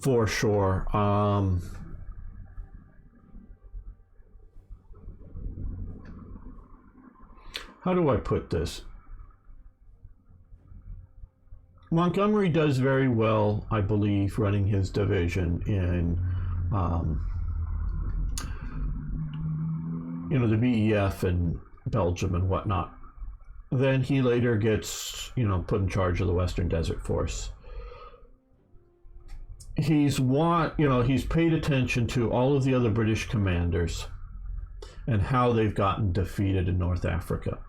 for sure. How do I put this? Montgomery does very well, I believe, running his division in, the BEF and Belgium and whatnot. Then he later gets, put in charge of the Western Desert Force. He's paid attention to all of the other British commanders and how they've gotten defeated in North Africa.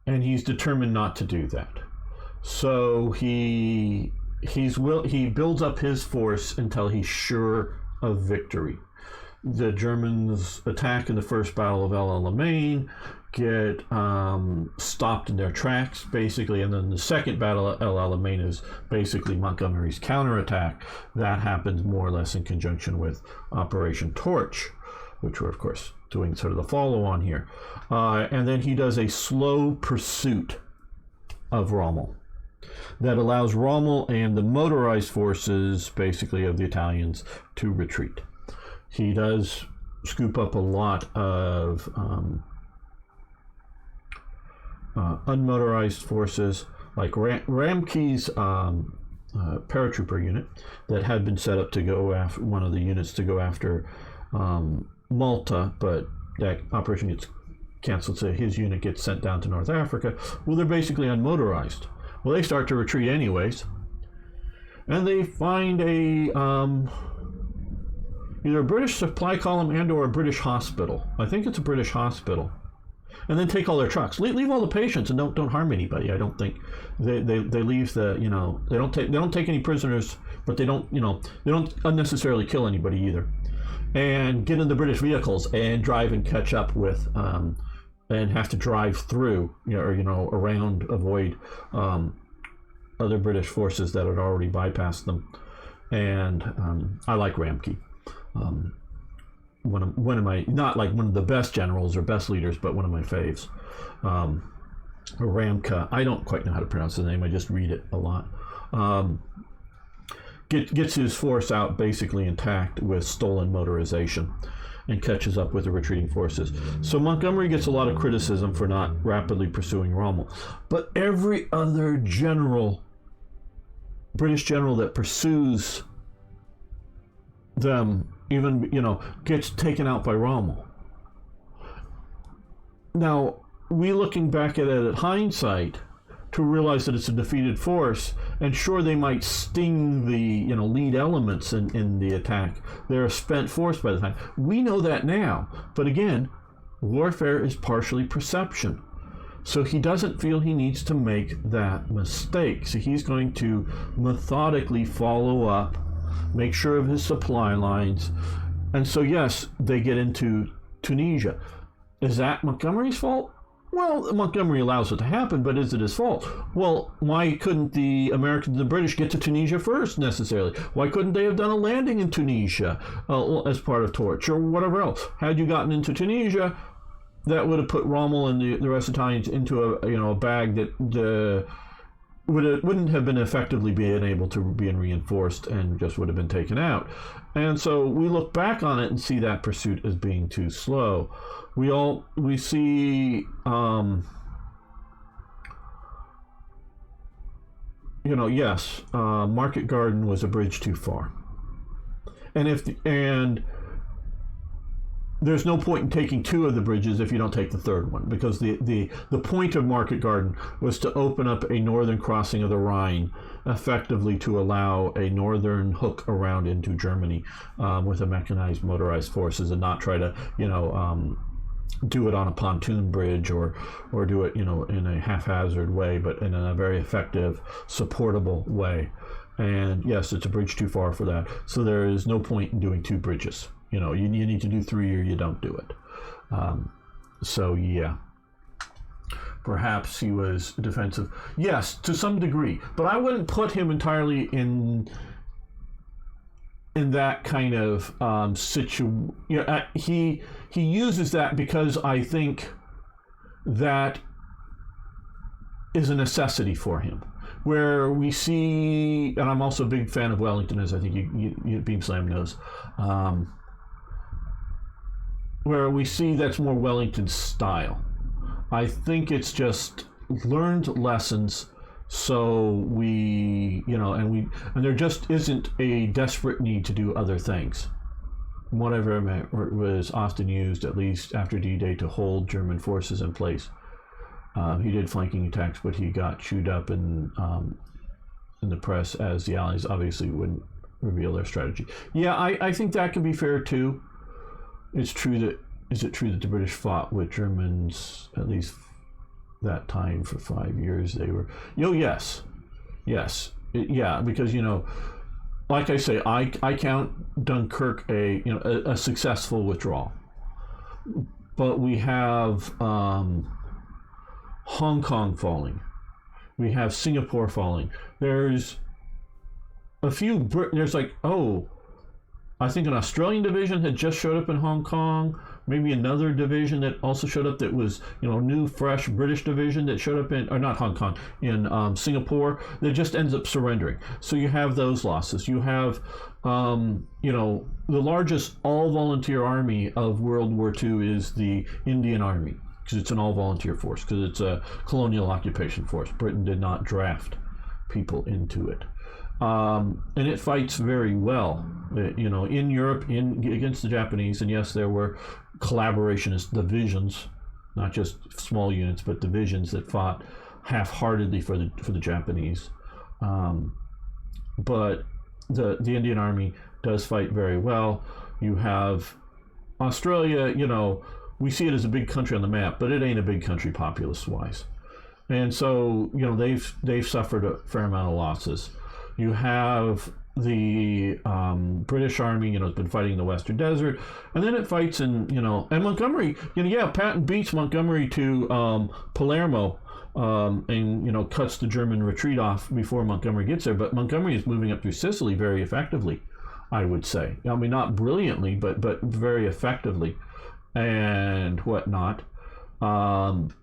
And he's determined not to do that. So he builds up his force until he's sure of victory. The Germans attack in the First Battle of El Alamein, get stopped in their tracks, basically, and then the Second Battle of El Alamein is basically Montgomery's counterattack. That happens more or less in conjunction with Operation Torch, which we're, of course, doing sort of the follow-on here. And then he does a slow pursuit of Rommel that allows Rommel and the motorized forces, basically, of the Italians to retreat. He does scoop up a lot of unmotorized forces, like Ramke's paratrooper unit that had been set up to go after one of the units to go after Malta, but that operation gets canceled, so his unit gets sent down to North Africa. Well, they're basically unmotorized. Well, they start to retreat anyways, and they find either a British supply column and or a British hospital. I think it's a British hospital. And then take all their trucks. Leave all the patients and don't harm anybody. I don't think they leave the they don't take any prisoners, but they don't unnecessarily kill anybody either. And get in the British vehicles and drive and catch up with and have to drive through around, avoid other British forces that had already bypassed them. And I like Ramke. One of my, not like one of the best generals or best leaders, but one of my faves. Ramka, I don't quite know how to pronounce his name, I just read it a lot. Gets his force out basically intact with stolen motorization and catches up with the retreating forces. So Montgomery gets a lot of criticism for not rapidly pursuing Rommel. But every other British general that pursues them, even gets taken out by Rommel. Now, we looking back at it at hindsight to realize that it's a defeated force, and sure, they might sting the lead elements in the attack. They're a spent force by the time. We know that now, but again, warfare is partially perception. So he doesn't feel he needs to make that mistake. So he's going to methodically follow up, make sure of his supply lines. And so, yes, they get into Tunisia. Is that Montgomery's fault? Well, Montgomery allows it to happen, but is it his fault? Well, why couldn't the Americans and the British get to Tunisia first, necessarily? Why couldn't they have done a landing in Tunisia as part of Torch or whatever else? Had you gotten into Tunisia, that would have put Rommel and the rest of the Italians into a bag that wouldn't have been effectively being able to be reinforced and just would have been taken out. And so we look back on it and see that pursuit as being too slow. We see yes, Market Garden was a bridge too far, and there's no point in taking two of the bridges if you don't take the third one, because the point of Market Garden was to open up a northern crossing of the Rhine effectively to allow a northern hook around into Germany with a mechanized motorized forces, and not try to do it on a pontoon bridge or do it in a haphazard way, but in a very effective, supportable way. And yes, it's a bridge too far for that. So there is no point in doing two bridges. You need to do three or you don't do it. So yeah, perhaps he was defensive. Yes, to some degree, but I wouldn't put him entirely in that kind of he uses that because I think that is a necessity for him. where we see, and I'm also a big fan of Wellington, as I think you Beam Slam knows, where we see that's more Wellington style. I think it's just learned lessons, so we, and there just isn't a desperate need to do other things. Whatever was often used, at least after D-Day, to hold German forces in place. He did flanking attacks, but he got chewed up in the press, as the Allies obviously wouldn't reveal their strategy. Yeah, I think that can be fair too. Is it true that the British fought with Germans at least that time for 5 years? They were, yes, because like I say, I count Dunkirk a successful withdrawal, but we have Hong Kong falling, we have Singapore falling. There's a few. I think an Australian division had just showed up in Hong Kong. Maybe another division that also showed up that was, new, fresh British division that showed up or not Hong Kong, in Singapore, that just ends up surrendering. So you have those losses. You have, the largest all-volunteer army of World War II is the Indian Army, because it's an all-volunteer force, because it's a colonial occupation force. Britain did not draft people into it. And it fights very well, in Europe, against the Japanese. And yes, there were collaborationist divisions, not just small units, but divisions that fought half-heartedly for the Japanese. But the Indian Army does fight very well. You have Australia. We see it as a big country on the map, but it ain't a big country populace-wise, and so they've suffered a fair amount of losses. You have the British Army, has been fighting in the Western Desert, and then it fights in, and Montgomery, Patton beats Montgomery to Palermo, and, cuts the German retreat off before Montgomery gets there. But Montgomery is moving up through Sicily very effectively, I would say. I mean, not brilliantly, but very effectively, and whatnot. And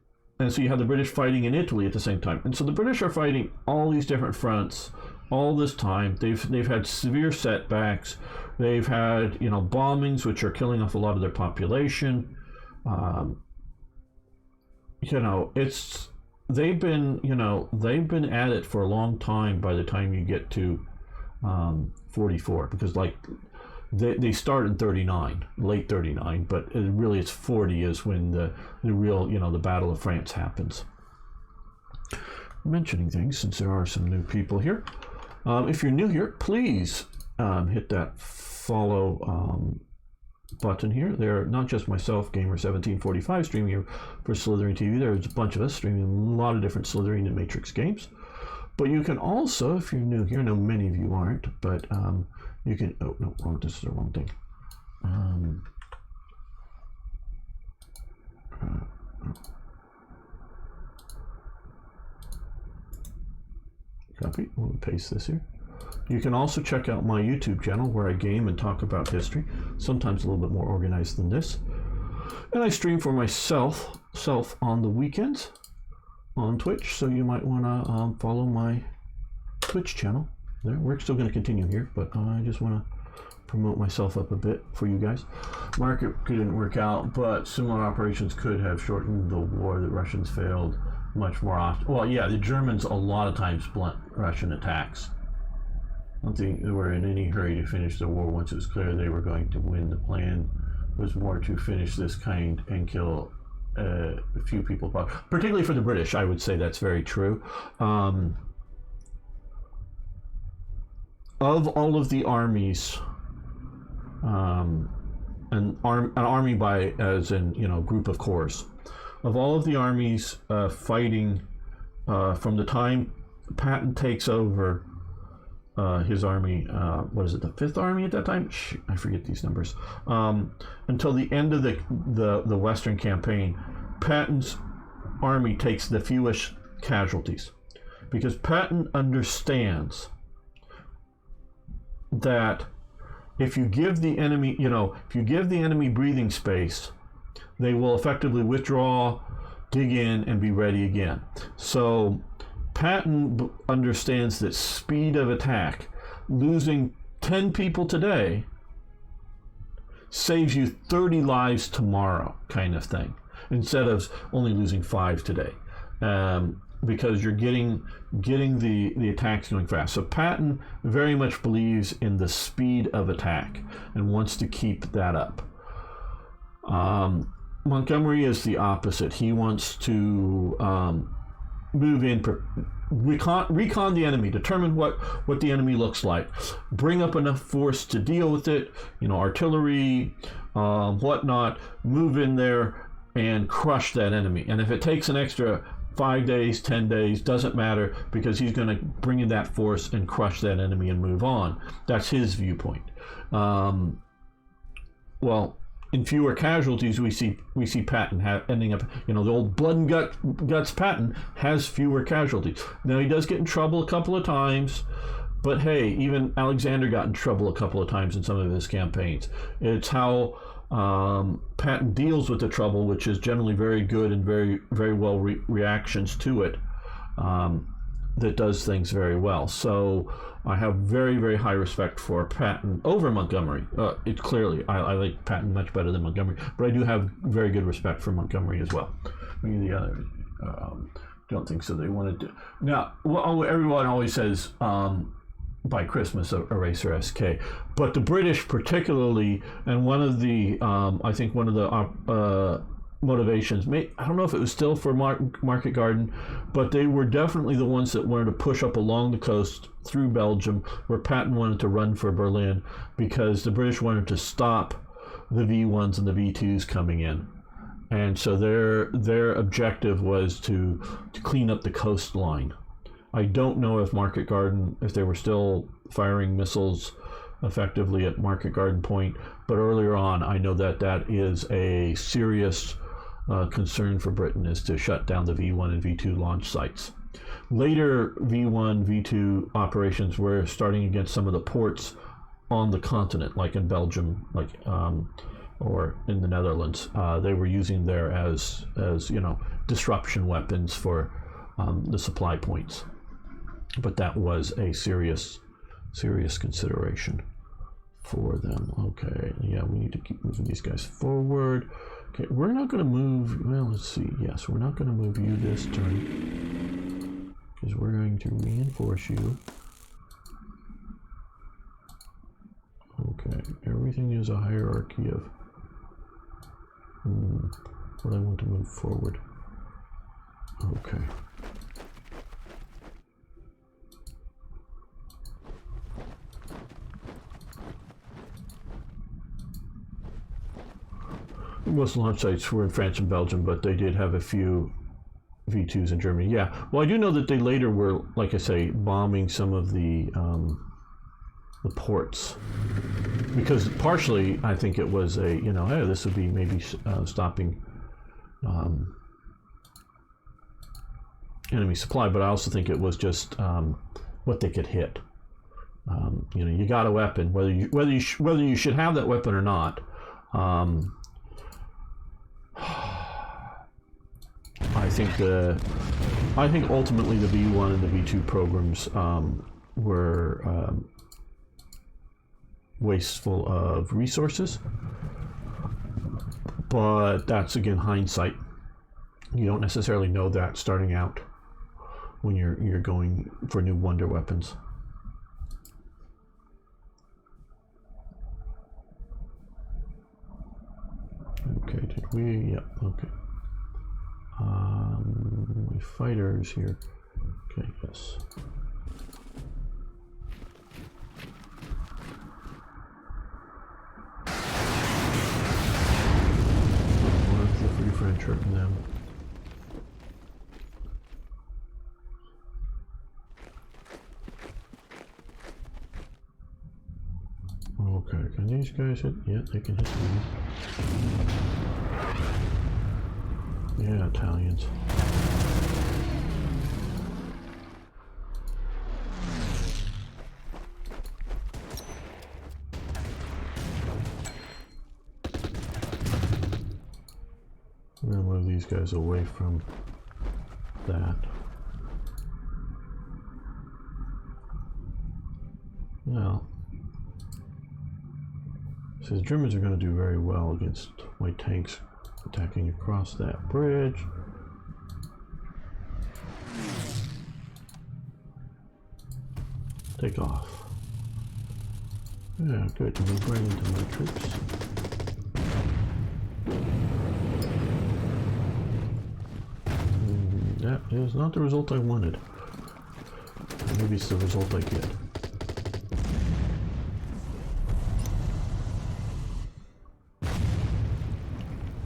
so you have the British fighting in Italy at the same time. And so the British are fighting all these different fronts all this time. They've had severe setbacks. They've had bombings, which are killing off a lot of their population. They've been at it for a long time by the time you get to 44, because they start in 39, late 39, but it's 40 is when the real the Battle of France happens. Mentioning things, since there are some new people here. If you're new here, please hit that follow button here. They're not just myself, Gamer1745, streaming here for Slytherin TV. There's a bunch of us streaming a lot of different Slytherin and Matrix games. But you can also, if you're new here, I know many of you aren't, but you can, this is the wrong thing. Copy, we'll paste this here. You can also check out my YouTube channel where I game and talk about history, sometimes a little bit more organized than this. And I stream for myself on the weekends on Twitch, so you might want to follow my Twitch channel. There, we're still going to continue here, but I just want to promote myself up a bit for you guys. Market didn't work out, but similar operations could have shortened the war. The Russians failed much more often. Well, yeah, the Germans a lot of times blunt Russian attacks. I don't think they were in any hurry to finish the war once it was clear they were going to win. The plan was more to finish this kind and kill a few people, particularly for the British. I would say that's very true. Of all of the armies, an army by as in group of corps, of all of the armies fighting from the time Patton takes over his army, what is it, the 5th Army at that time? I forget these numbers. Until the end of the Western campaign, Patton's army takes the fewest casualties, because Patton understands that if you give the enemy, breathing space, they will effectively withdraw, dig in, and be ready again. So Patton understands that speed of attack, losing 10 people today saves you 30 lives tomorrow, kind of thing, instead of only losing 5 today, because you're getting the attacks going fast. So Patton very much believes in the speed of attack and wants to keep that up. Montgomery is the opposite. He wants to move in, recon the enemy, determine what the enemy looks like, bring up enough force to deal with it, artillery, whatnot, move in there and crush that enemy. And if it takes an extra 5 days, 10 days, doesn't matter, because he's going to bring in that force and crush that enemy and move on. That's his viewpoint. Well, in fewer casualties, we see Patton ending up, the old blood and guts Patton has fewer casualties. Now, he does get in trouble a couple of times, but hey, even Alexander got in trouble a couple of times in some of his campaigns. It's how Patton deals with the trouble, which is generally very good and very, very well reactions to it, that does things very well. So I have very, very high respect for Patton over Montgomery. It's clearly, I like Patton much better than Montgomery, but I do have very good respect for Montgomery as well. Maybe the other, don't think so. They wanted to. Now, everyone always says by Christmas, Eraser SK, but the British particularly, and one of the, I think one of the motivations, I don't know if it was still for Market Garden, but they were definitely the ones that wanted to push up along the coast through Belgium, where Patton wanted to run for Berlin, because the British wanted to stop the V1s and the V2s coming in. And so their objective was to clean up the coastline. I don't know if Market Garden, if they were still firing missiles effectively at Market Garden Point, but earlier on, I know that is a serious concern for Britain, is to shut down the V1 and V2 launch sites. Later V1, V2 operations were starting against some of the ports on the continent, like in Belgium, or in the Netherlands. They were using there as disruption weapons for the supply points. But that was a serious consideration for them. Okay, yeah, we need to keep moving these guys forward. Okay, we're not going to move, well, let's see. Yes, we're not going to move you this turn, because we're going to reinforce you. Okay, everything is a hierarchy of what I want to move forward. Okay. Most launch sites were in France and Belgium, but they did have a few V2s in Germany. Yeah, well, I do know that they later were, like I say, bombing some of the ports, because partially I think it was a, hey, this would be maybe stopping enemy supply, but I also think it was just what they could hit. You got a weapon, whether you should have that weapon or not. I think ultimately the V1 and the V2 programs were wasteful of resources, but that's again hindsight. You don't necessarily know that starting out when you're going for new wonder weapons. Okay, did we? Yeah, okay. Fighters here. Okay, yes. What's the Free French hurting them? Okay, can these guys hit? Yeah, they can hit me. Yeah, Italians. I'm gonna move these guys away from that. So the Germans are going to do very well against my tanks attacking across that bridge. Take off. Yeah, good. Move right into my troops. That is not the result I wanted. Maybe it's the result I get.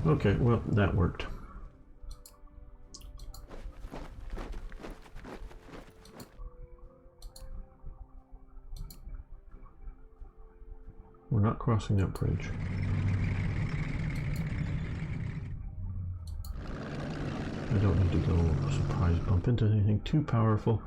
Okay, well, that worked. We're not crossing that bridge. I don't need to go surprise bump into anything too powerful.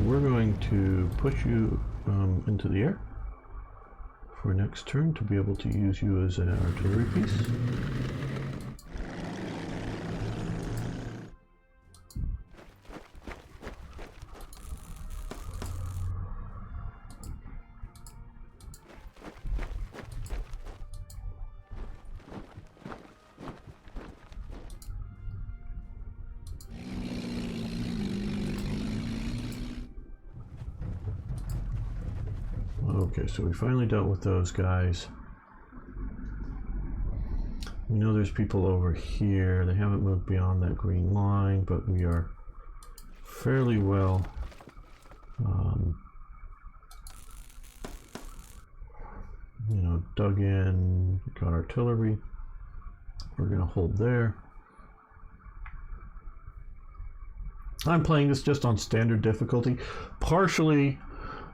We're going to push you into the air for next turn to be able to use you as an artillery piece. Okay, so we finally dealt with those guys. We know there's people over here. They haven't moved beyond that green line, but we are fairly well you know, dug in, got artillery. We're going to hold there. I'm playing this just on standard difficulty, partially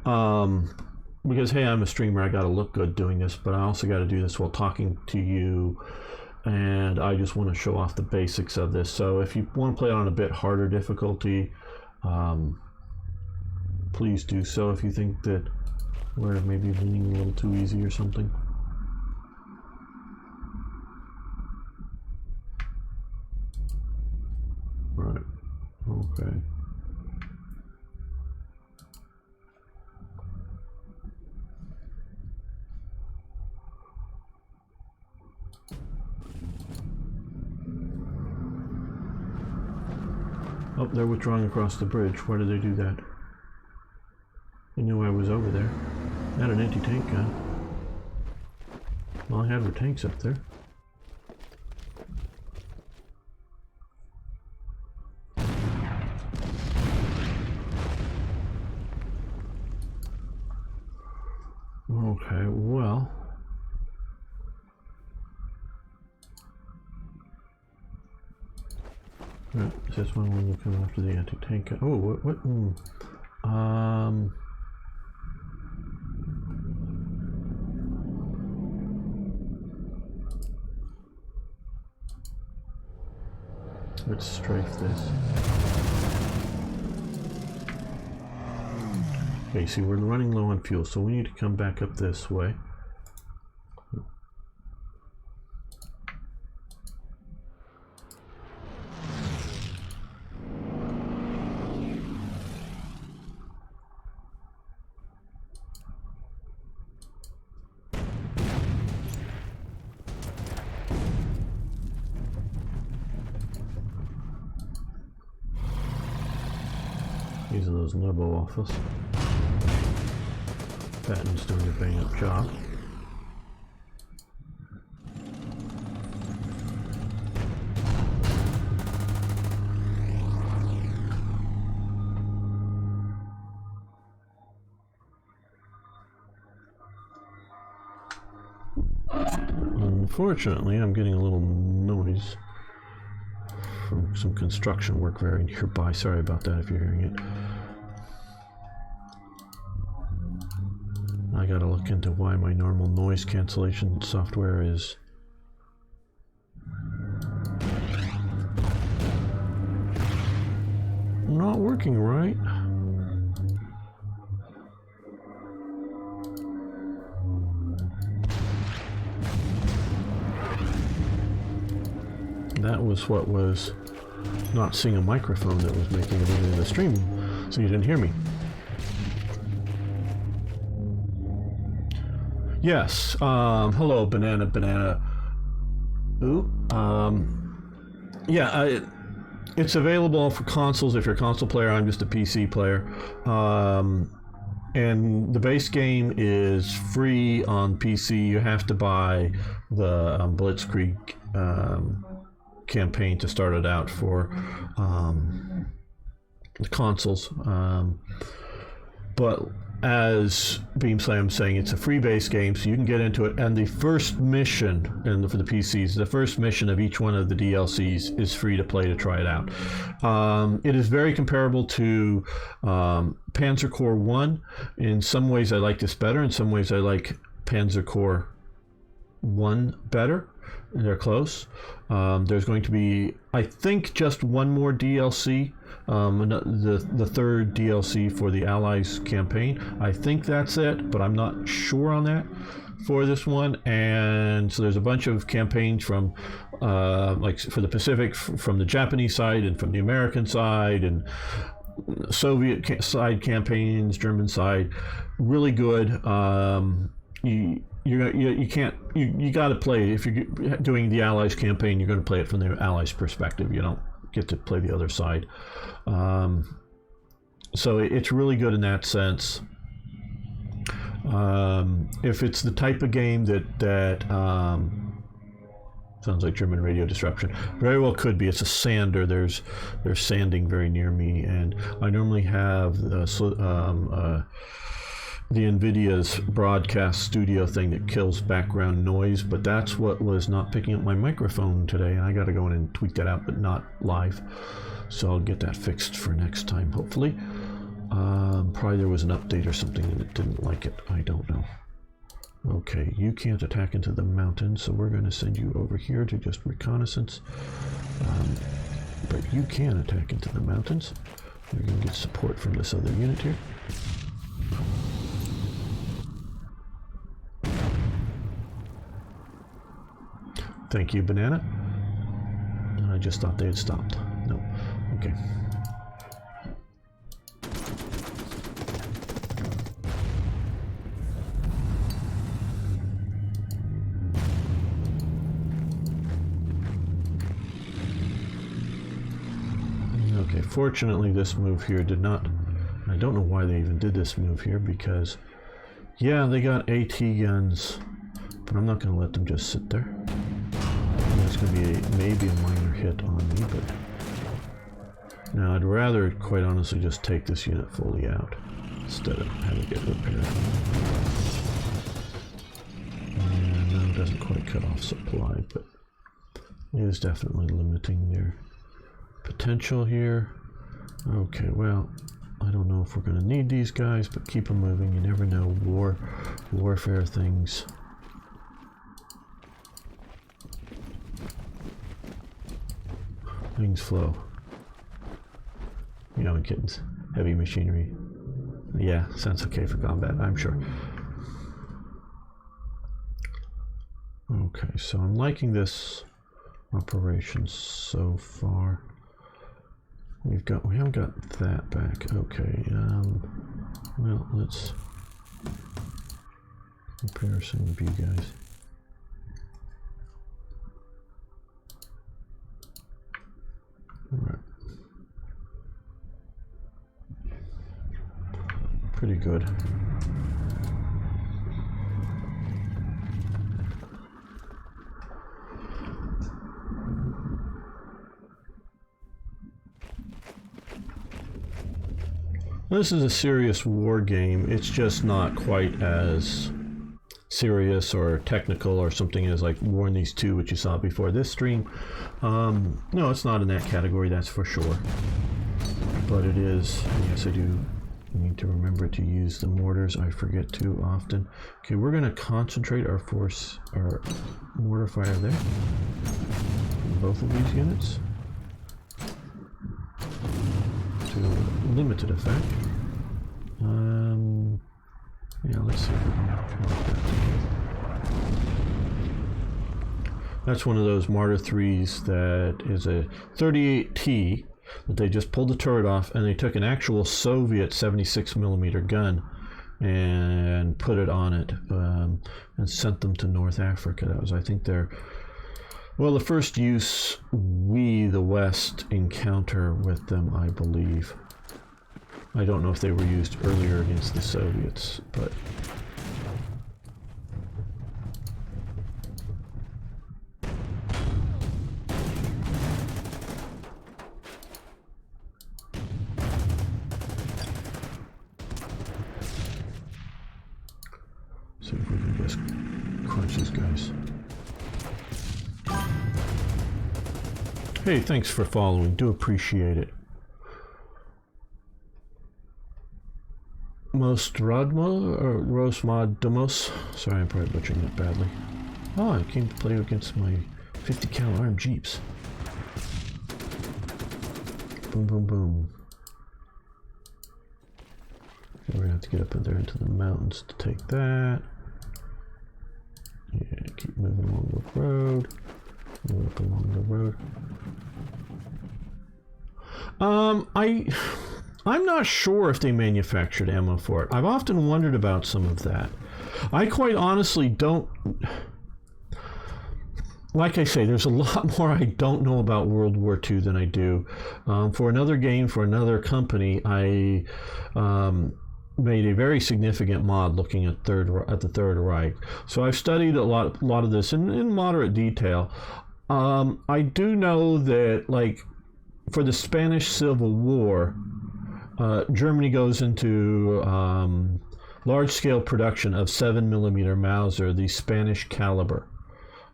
because, hey, I'm a streamer, I got to look good doing this, but I also got to do this while talking to you, and I just want to show off the basics of this. So if you want to play it on a bit harder difficulty, please do so if you think that we're maybe leaning a little too easy or something. Right, okay. Oh, they're withdrawing across the bridge. Why did they do that? They knew I was over there. I had an anti-tank gun. All I had were tanks up there. Okay, well... Right, is this one when you come after the anti-tank? Oh, what? Let's strafe this. Okay, see, we're running low on fuel, so we need to come back up this way. These are those Nobo office. Patton's doing a bang up job. Unfortunately, I'm getting a little noise from some construction work very nearby. Sorry about that if you're hearing it. I gotta look into why my normal noise cancellation software is not working right. That was what was not seeing a microphone that was making it into the stream, so you didn't hear me. Yes, hello, Banana. Ooh, yeah, it's available for consoles if you're a console player. I'm just a PC player. And the base game is free on PC. You have to buy the Blitzkrieg campaign to start it out for the consoles. But as Beamslam's saying, it's a free base game, so you can get into it. And the first mission, and for the PCs, the first mission of each one of the DLCs is free to play to try it out. It is very comparable to Panzer Corps 1. In some ways I like this better, in some ways I like Panzer Corps 1 better. They're close. There's going to be, I think, just one more DLC. The third DLC for the Allies campaign. I think that's it, but I'm not sure on that for this one. And so there's a bunch of campaigns from like for the Pacific, from the Japanese side and from the American side, and Soviet side campaigns, German side. Really good. You got to play, if you're doing the Allies campaign, you're going to play it from the Allies perspective. You don't get to play the other side. So it's really good in that sense. If it's the type of game that sounds like German radio disruption, very well could be. It's a sander. There's sanding very near me, and I normally have the NVIDIA's broadcast studio thing that kills background noise, but that's what was not picking up my microphone today, and I got to go in and tweak that out, but not live. So I'll get that fixed for next time, hopefully. Probably there was an update or something and it didn't like it. I don't know. Okay, you can't attack into the mountains, so we're going to send you over here to just reconnaissance. But you can attack into the mountains. You're going to get support from this other unit here. Thank you, Banana. I just thought they had stopped. No. Okay. Okay, fortunately this move here did not... I don't know why they even did this move here, because... yeah, they got AT guns, but I'm not going to let them just sit there. It's going to be maybe a minor hit on me, but now I'd rather, quite honestly, just take this unit fully out instead of having it get repaired. And no, it doesn't quite cut off supply, but it is definitely limiting their potential here. Okay, well, I don't know if we're going to need these guys, but keep them moving. You never know, warfare things. Things flow. You know, kittens. Heavy machinery. Yeah, sounds okay for combat, I'm sure. Okay, so I'm liking this operation so far. We haven't got that back. Okay, well, let's repair some of you guys. Alright. Pretty good. This is a serious war game. It's just not quite as serious or technical or something as like War in These Two, which you saw before this stream. No, it's not in that category, that's for sure. But it is, yes, I do need to remember to use the mortars. I forget too often. Okay, we're going to concentrate our force, our mortar fire there. Both of these units. To limited effect. Yeah, let's see if we can work that together. That's one of those Martyr 3s that is a 38T that they just pulled the turret off, and they took an actual Soviet 76mm gun and put it on it and sent them to North Africa. That was, I think, the first use we, the West, encounter with them, I believe. I don't know if they were used earlier against the Soviets, but... see if we can just crunch these guys. Hey, thanks for following. Do appreciate it. Mostradmo or Rosmadamos. Sorry, I'm probably butchering that badly. Oh, I came to play against my 50 cal armed jeeps. Boom, boom, boom. Okay, we're gonna have to get up in there into the mountains to take that. Yeah, keep moving along the road. Move up along the road. I'm not sure if they manufactured ammo for it. I've often wondered about some of that. I quite honestly don't... Like I say, there's a lot more I don't know about World War II than I do. For another game, for another company, I made a very significant mod looking at the Third Reich. So I've studied a lot of this in moderate detail. I do know that, like, for the Spanish Civil War, Germany goes into large-scale production of 7mm Mauser, the Spanish caliber.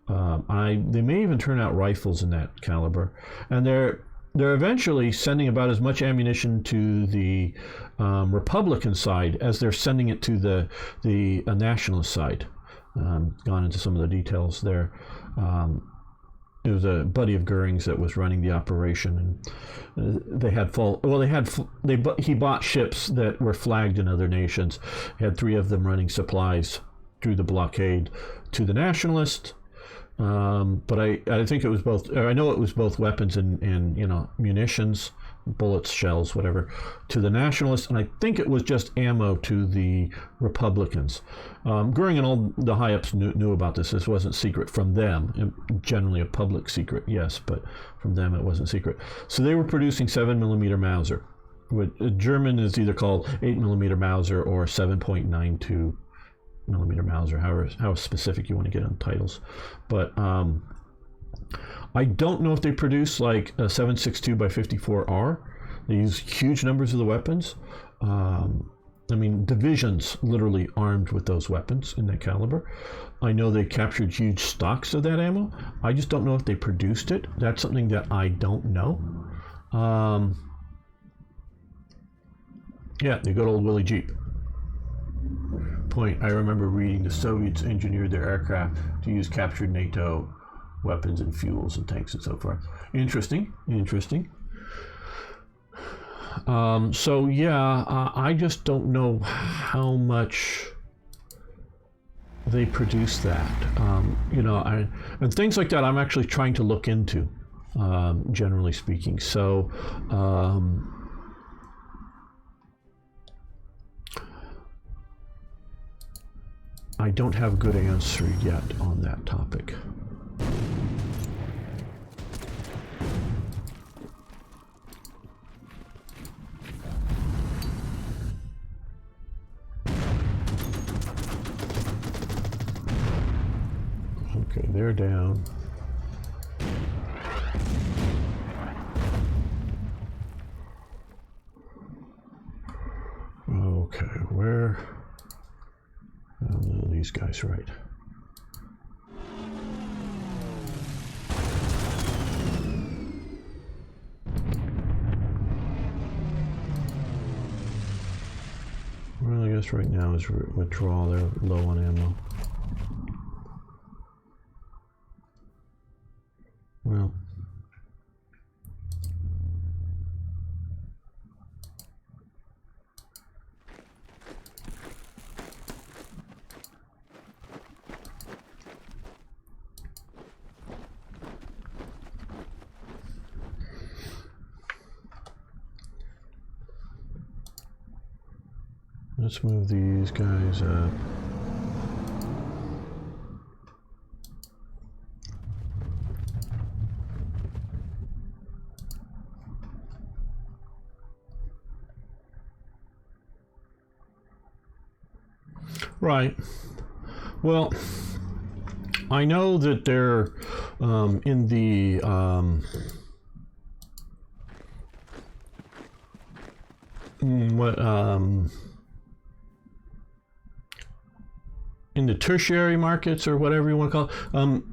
They may even turn out rifles in that caliber, and they're eventually sending about as much ammunition to the Republican side as they're sending it to the nationalist side. Gone into some of the details there. It was a buddy of Goering's that was running the operation, and he bought ships that were flagged in other nations. He had 3 of them running supplies through the blockade to the nationalists. But I think it was both. I know it was both weapons and munitions, bullets, shells, whatever, to the nationalists, and I think it was just ammo to the Republicans. Goering and all the high-ups knew about this. This wasn't secret from them. Generally a public secret, yes, but from them it wasn't secret. So they were producing 7mm Mauser. German is either called 8mm Mauser or 7.92 millimeter Mauser, how specific you want to get on titles. But I don't know if they produce like a 7.62 by 54R. They use huge numbers of the weapons. I mean, divisions literally armed with those weapons in that caliber. I know they captured huge stocks of that ammo. I just don't know if they produced it. That's something that I don't know. Yeah, the good old Willie Jeep. Point, I remember reading the Soviets engineered their aircraft to use captured NATO weapons and fuels and tanks and so forth. Interesting. So yeah, I just don't know how much they produce that. And things like that I'm actually trying to look into, generally speaking. So I don't have a good answer yet on that topic. Okay, they're down. Okay, where? these guys right. Well, I guess right now is withdraw. They're low on ammo. Well, let's move these guys up. Right. Well, I know that they're in the in the tertiary markets, or whatever you want to call it.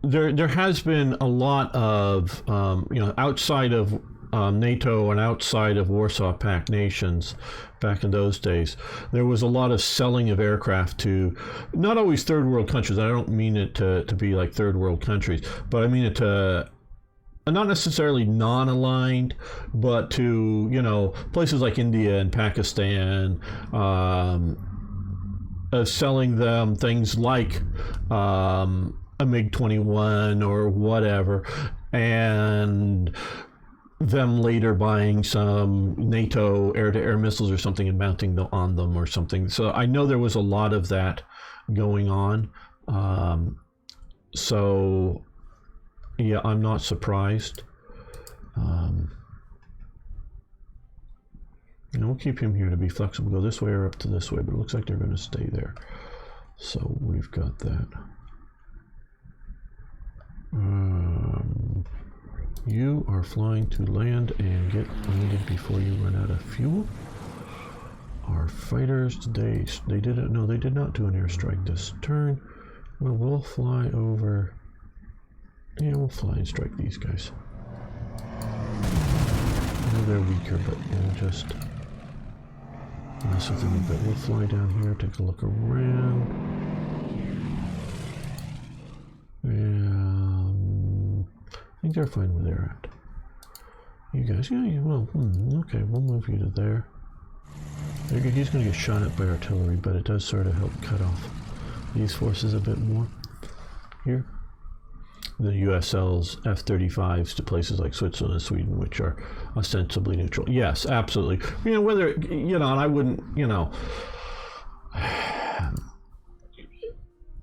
There has been a lot of outside of NATO and outside of Warsaw Pact nations back in those days, there was a lot of selling of aircraft to not always third world countries. I don't mean it to be like third world countries, but I mean it to not necessarily non-aligned, but to places like India and Pakistan, selling them things like a MiG-21 or whatever, and them later buying some NATO air-to-air missiles or something and mounting them on them or something. So I know there was a lot of that going on. So yeah, I'm not surprised. We'll keep him here to be flexible. Go this way or up to this way, but it looks like they're going to stay there. So we've got that. You are flying to land and get landed before you run out of fuel. Our fighters today, they did not do an airstrike this turn. Well, we'll fly over. Yeah, we'll fly and strike these guys. I know they're weaker, but we'll just mess with them a bit. We'll fly down here, take a look around. I think they're fine where they're at. You guys, yeah, well, okay, we'll move you to there. He's going to get shot at by artillery, but it does sort of help cut off these forces a bit more. Here. The US sells F-35s to places like Switzerland and Sweden, which are ostensibly neutral. Yes, absolutely. Whether, and I wouldn't,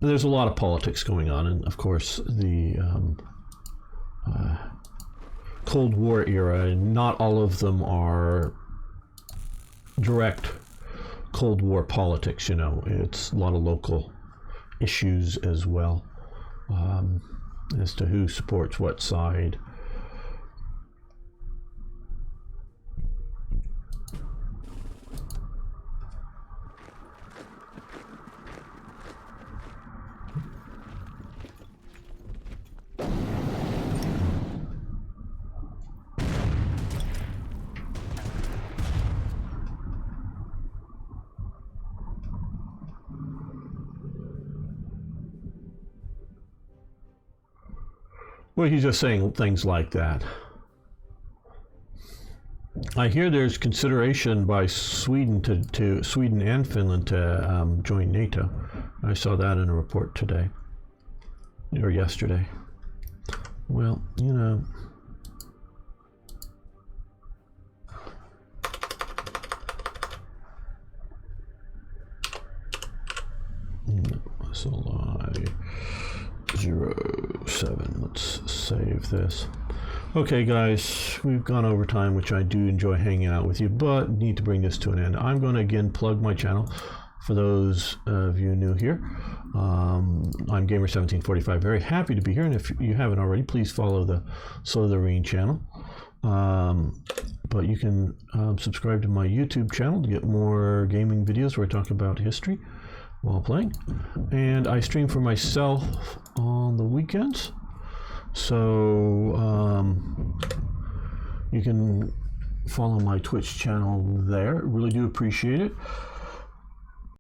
there's a lot of politics going on, and of course the Cold War era, and not all of them are direct Cold War politics. It's a lot of local issues as well, as to who supports what side. Well, he's just saying things like that. I hear there's consideration by Sweden to Sweden and Finland to join NATO. I saw that in a report today or yesterday. Well, that's a lie. 07. Let's save this. Okay, guys, we've gone over time, which I do enjoy hanging out with you, but need to bring this to an end. I'm going to again plug my channel for those of you new here. I'm Gamer1745. Very happy to be here, and if you haven't already, please follow the Kasserine channel. But you can subscribe to my YouTube channel to get more gaming videos where I talk about history. while playing. And I stream for myself on the weekends. So you can follow my Twitch channel there. Really do appreciate it.